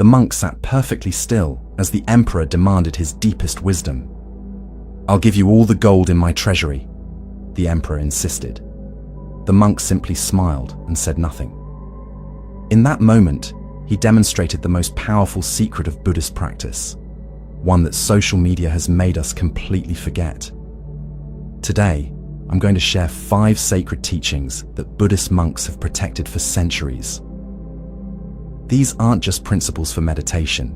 The monk sat perfectly still as the emperor demanded his deepest wisdom. "I'll give you all the gold in my treasury," the emperor insisted. The monk simply smiled and said nothing. In that moment, he demonstrated the most powerful secret of Buddhist practice, one that social media has made us completely forget. Today, I'm going to share 5 sacred teachings that Buddhist monks have protected for centuries. These aren't just principles for meditation.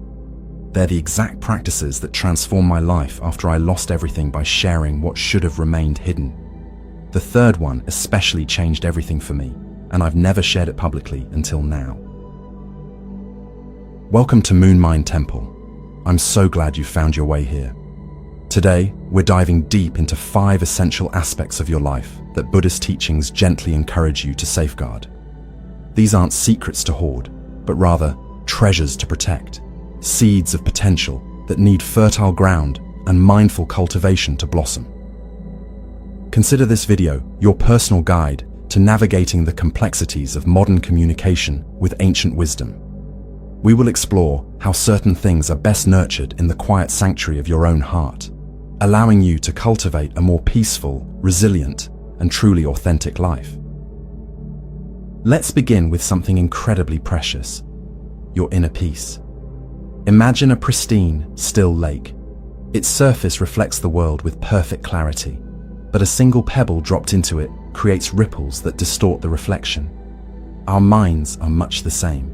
They're the exact practices that transformed my life after I lost everything by sharing what should have remained hidden. The third one especially changed everything for me, and I've never shared it publicly until now. Welcome to Moon Mind Temple. I'm so glad you found your way here. Today, we're diving deep into 5 essential aspects of your life that Buddhist teachings gently encourage you to safeguard. These aren't secrets to hoard, but rather treasures to protect, seeds of potential that need fertile ground and mindful cultivation to blossom. Consider this video your personal guide to navigating the complexities of modern communication with ancient wisdom. We will explore how certain things are best nurtured in the quiet sanctuary of your own heart, allowing you to cultivate a more peaceful, resilient, and truly authentic life. Let's begin with something incredibly precious: your inner peace. Imagine a pristine, still lake. Its surface reflects the world with perfect clarity, but a single pebble dropped into it creates ripples that distort the reflection. Our minds are much the same.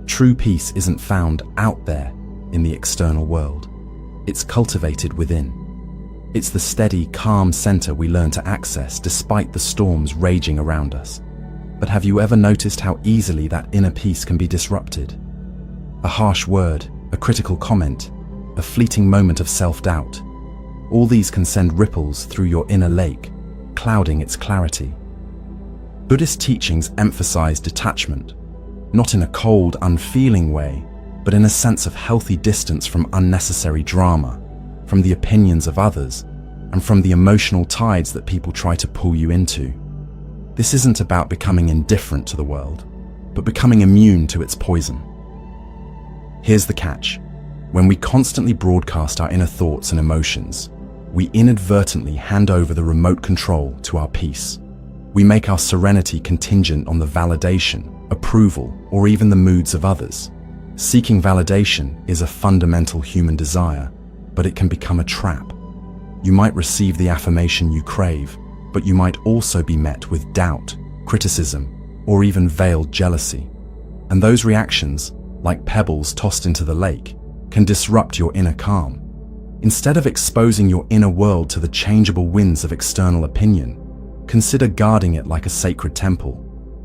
True peace isn't found out there in the external world. It's cultivated within. It's the steady, calm center we learn to access despite the storms raging around us. But have you ever noticed how easily that inner peace can be disrupted? A harsh word, a critical comment, a fleeting moment of self-doubt. All these can send ripples through your inner lake, clouding its clarity. Buddhist teachings emphasize detachment, not in a cold, unfeeling way, but in a sense of healthy distance from unnecessary drama, from the opinions of others, and from the emotional tides that people try to pull you into. This isn't about becoming indifferent to the world, but becoming immune to its poison. Here's the catch. When we constantly broadcast our inner thoughts and emotions, we inadvertently hand over the remote control to our peace. We make our serenity contingent on the validation, approval, or even the moods of others. Seeking validation is a fundamental human desire, but it can become a trap. You might receive the affirmation you crave, but you might also be met with doubt, criticism, or even veiled jealousy. And those reactions, like pebbles tossed into the lake, can disrupt your inner calm. Instead of exposing your inner world to the changeable winds of external opinion, consider guarding it like a sacred temple.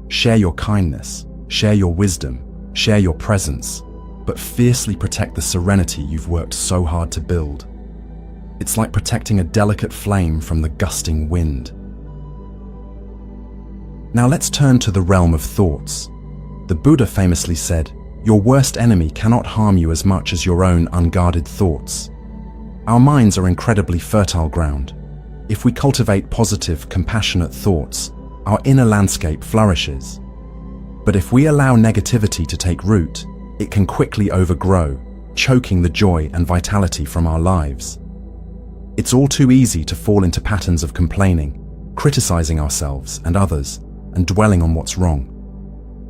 Share your kindness, share your wisdom, share your presence, but fiercely protect the serenity you've worked so hard to build. It's like protecting a delicate flame from the gusting wind. Now let's turn to the realm of thoughts. The Buddha famously said, "Your worst enemy cannot harm you as much as your own unguarded thoughts." Our minds are incredibly fertile ground. If we cultivate positive, compassionate thoughts, our inner landscape flourishes. But if we allow negativity to take root, it can quickly overgrow, choking the joy and vitality from our lives. It's all too easy to fall into patterns of complaining, criticizing ourselves and others, and dwelling on what's wrong.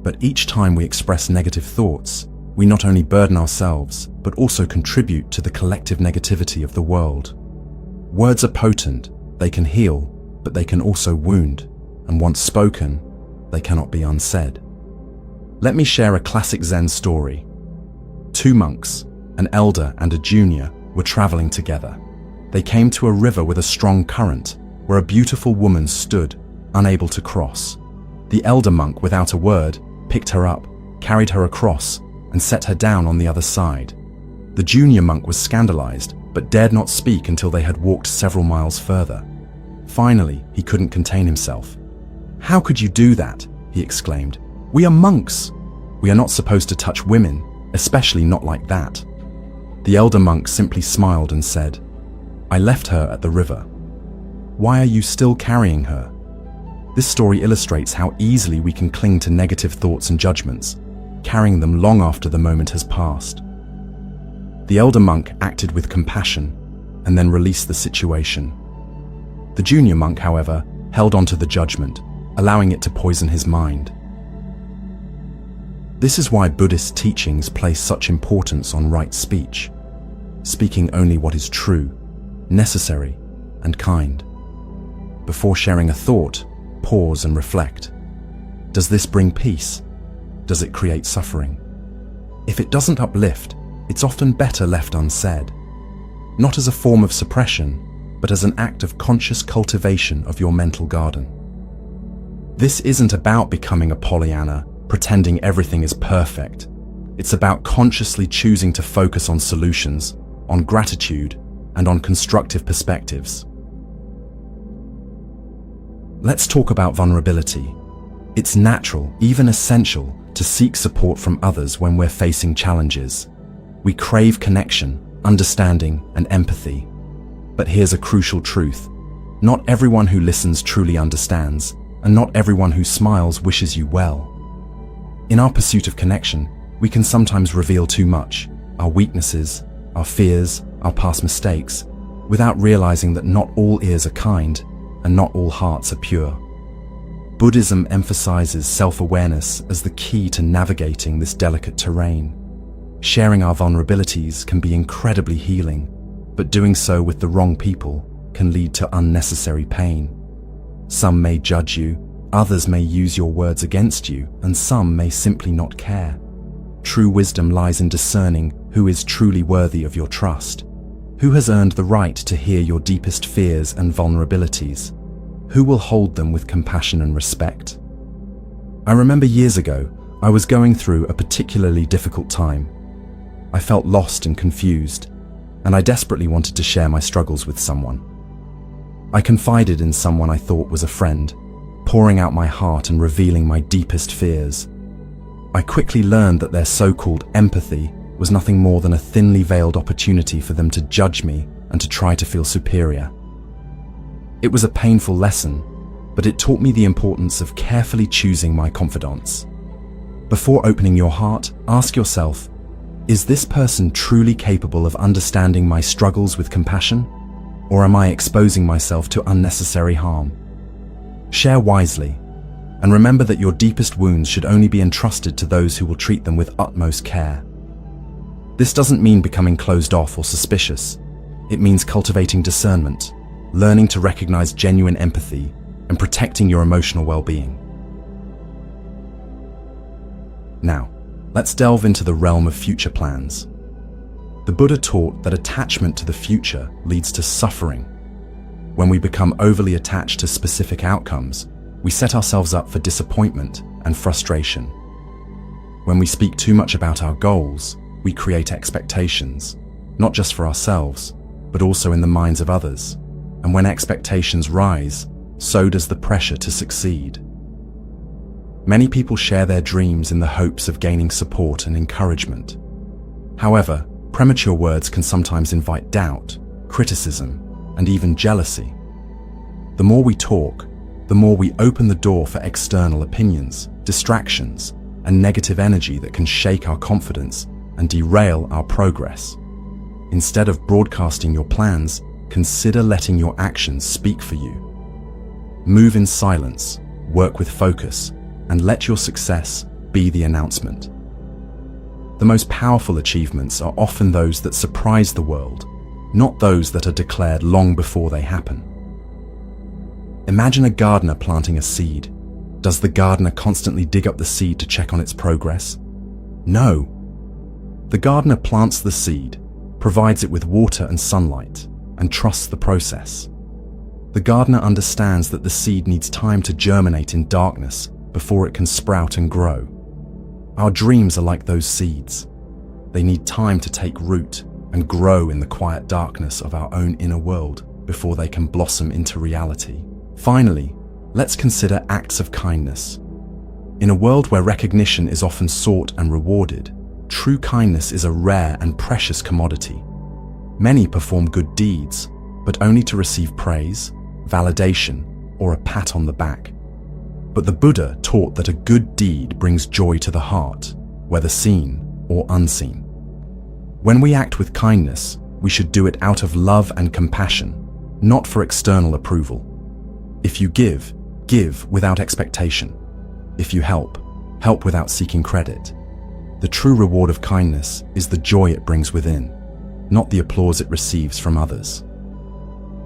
But each time we express negative thoughts, we not only burden ourselves, but also contribute to the collective negativity of the world. Words are potent, they can heal, but they can also wound, and once spoken, they cannot be unsaid. Let me share a classic Zen story. 2 monks, an elder and a junior, were traveling together. They came to a river with a strong current, where a beautiful woman stood, unable to cross. The elder monk, without a word, picked her up, carried her across, and set her down on the other side. The junior monk was scandalized, but dared not speak until they had walked several miles further. Finally, he couldn't contain himself. "How could you do that?" he exclaimed. "We are monks. We are not supposed to touch women, especially not like that." The elder monk simply smiled and said, "I left her at the river. Why are you still carrying her?" This story illustrates how easily we can cling to negative thoughts and judgments, carrying them long after the moment has passed. The elder monk acted with compassion and then released the situation. The junior monk, however, held on to the judgment, allowing it to poison his mind. This is why Buddhist teachings place such importance on right speech, speaking only what is true, necessary, and kind. Before sharing a thought, pause and reflect. Does this bring peace? Does it create suffering? If it doesn't uplift, it's often better left unsaid. Not as a form of suppression, but as an act of conscious cultivation of your mental garden. This isn't about becoming a Pollyanna, pretending everything is perfect. It's about consciously choosing to focus on solutions, on gratitude, and on constructive perspectives. Let's talk about vulnerability. It's natural, even essential, to seek support from others when we're facing challenges. We crave connection, understanding, and empathy. But here's a crucial truth. Not everyone who listens truly understands, and not everyone who smiles wishes you well. In our pursuit of connection, we can sometimes reveal too much, our weaknesses, our fears, our past mistakes, without realizing that not all ears are kind, and not all hearts are pure. Buddhism emphasizes self-awareness as the key to navigating this delicate terrain. Sharing our vulnerabilities can be incredibly healing, but doing so with the wrong people can lead to unnecessary pain. Some may judge you, others may use your words against you, and some may simply not care. True wisdom lies in discerning who is truly worthy of your trust, who has earned the right to hear your deepest fears and vulnerabilities, who will hold them with compassion and respect. I remember years ago, I was going through a particularly difficult time. I felt lost and confused, and I desperately wanted to share my struggles with someone. I confided in someone I thought was a friend, pouring out my heart and revealing my deepest fears. I quickly learned that their so-called empathy was nothing more than a thinly veiled opportunity for them to judge me and to try to feel superior. It was a painful lesson, but it taught me the importance of carefully choosing my confidants. Before opening your heart, ask yourself, is this person truly capable of understanding my struggles with compassion? Or am I exposing myself to unnecessary harm? Share wisely, and remember that your deepest wounds should only be entrusted to those who will treat them with utmost care. This doesn't mean becoming closed off or suspicious. It means cultivating discernment, learning to recognize genuine empathy, and protecting your emotional well-being. Now, let's delve into the realm of future plans. The Buddha taught that attachment to the future leads to suffering. When we become overly attached to specific outcomes, we set ourselves up for disappointment and frustration. When we speak too much about our goals, we create expectations, not just for ourselves, but also in the minds of others. And when expectations rise, so does the pressure to succeed. Many people share their dreams in the hopes of gaining support and encouragement. However, premature words can sometimes invite doubt, criticism, and even jealousy. The more we talk, the more we open the door for external opinions, distractions, and negative energy that can shake our confidence and derail our progress. Instead of broadcasting your plans, consider letting your actions speak for you. Move in silence, work with focus, and let your success be the announcement. The most powerful achievements are often those that surprise the world, not those that are declared long before they happen. Imagine a gardener planting a seed. Does the gardener constantly dig up the seed to check on its progress? No. The gardener plants the seed, provides it with water and sunlight, and trusts the process. The gardener understands that the seed needs time to germinate in darkness before it can sprout and grow. Our dreams are like those seeds. They need time to take root and grow in the quiet darkness of our own inner world before they can blossom into reality. Finally, let's consider acts of kindness. In a world where recognition is often sought and rewarded, true kindness is a rare and precious commodity. Many perform good deeds, but only to receive praise, validation, or a pat on the back. But the Buddha taught that a good deed brings joy to the heart, whether seen or unseen. When we act with kindness, we should do it out of love and compassion, not for external approval. If you give, give without expectation. If you help, help without seeking credit. The true reward of kindness is the joy it brings within, not the applause it receives from others.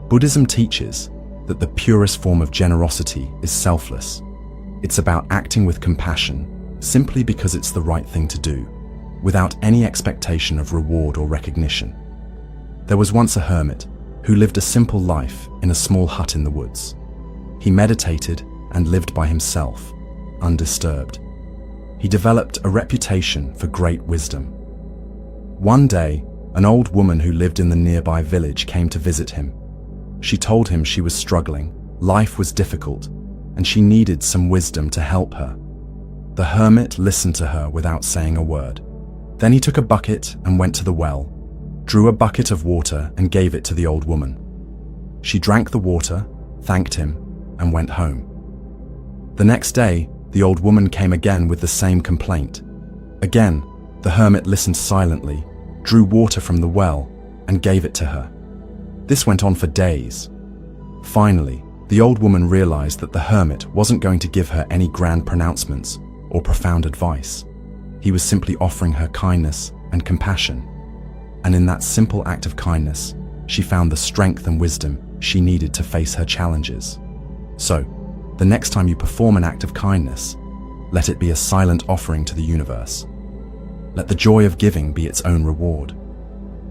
Buddhism teaches that the purest form of generosity is selfless. It's about acting with compassion simply because it's the right thing to do, without any expectation of reward or recognition. There was once a hermit who lived a simple life in a small hut in the woods. He meditated and lived by himself, undisturbed. He developed a reputation for great wisdom. One day, an old woman who lived in the nearby village came to visit him. She told him she was struggling, life was difficult, and she needed some wisdom to help her. The hermit listened to her without saying a word. Then he took a bucket and went to the well, drew a bucket of water and gave it to the old woman. She drank the water, thanked him, and went home. The next day, the old woman came again with the same complaint. Again, the hermit listened silently, drew water from the well, and gave it to her. This went on for days. Finally, the old woman realized that the hermit wasn't going to give her any grand pronouncements or profound advice. He was simply offering her kindness and compassion. And in that simple act of kindness, she found the strength and wisdom she needed to face her challenges. So, the next time you perform an act of kindness, let it be a silent offering to the universe. Let the joy of giving be its own reward.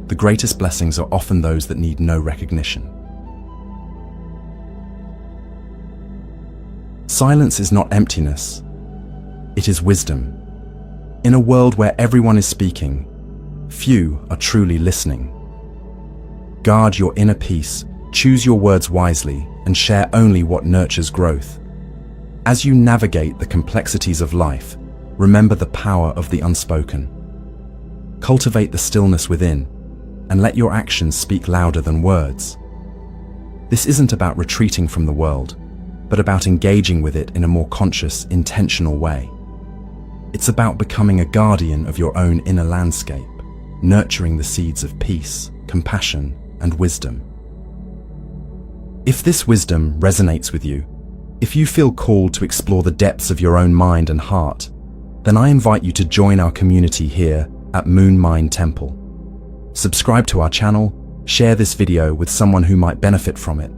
The greatest blessings are often those that need no recognition. Silence is not emptiness, it is wisdom. In a world where everyone is speaking, few are truly listening. Guard your inner peace, choose your words wisely, and share only what nurtures growth. As you navigate the complexities of life, remember the power of the unspoken. Cultivate the stillness within, and let your actions speak louder than words. This isn't about retreating from the world, but about engaging with it in a more conscious, intentional way. It's about becoming a guardian of your own inner landscape, nurturing the seeds of peace, compassion, and wisdom. If this wisdom resonates with you, if you feel called to explore the depths of your own mind and heart, then I invite you to join our community here at Moon Mind Temple. Subscribe to our channel, share this video with someone who might benefit from it,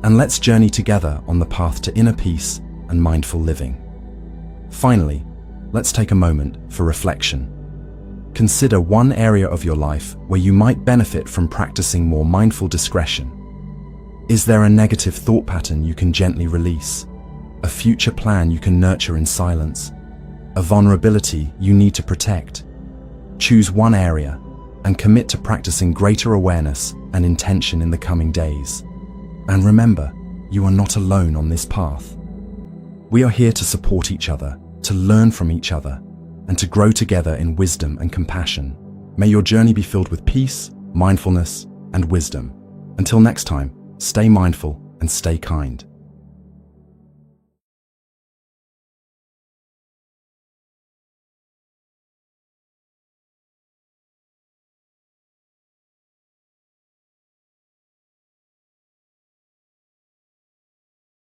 and let's journey together on the path to inner peace and mindful living. Finally, let's take a moment for reflection. Consider one area of your life where you might benefit from practicing more mindful discretion. Is there a negative thought pattern you can gently release? A future plan you can nurture in silence? A vulnerability you need to protect? Choose one area and commit to practicing greater awareness and intention in the coming days. And remember, you are not alone on this path. We are here to support each other, to learn from each other, and to grow together in wisdom and compassion. May your journey be filled with peace, mindfulness, and wisdom. Until next time, stay mindful and stay kind.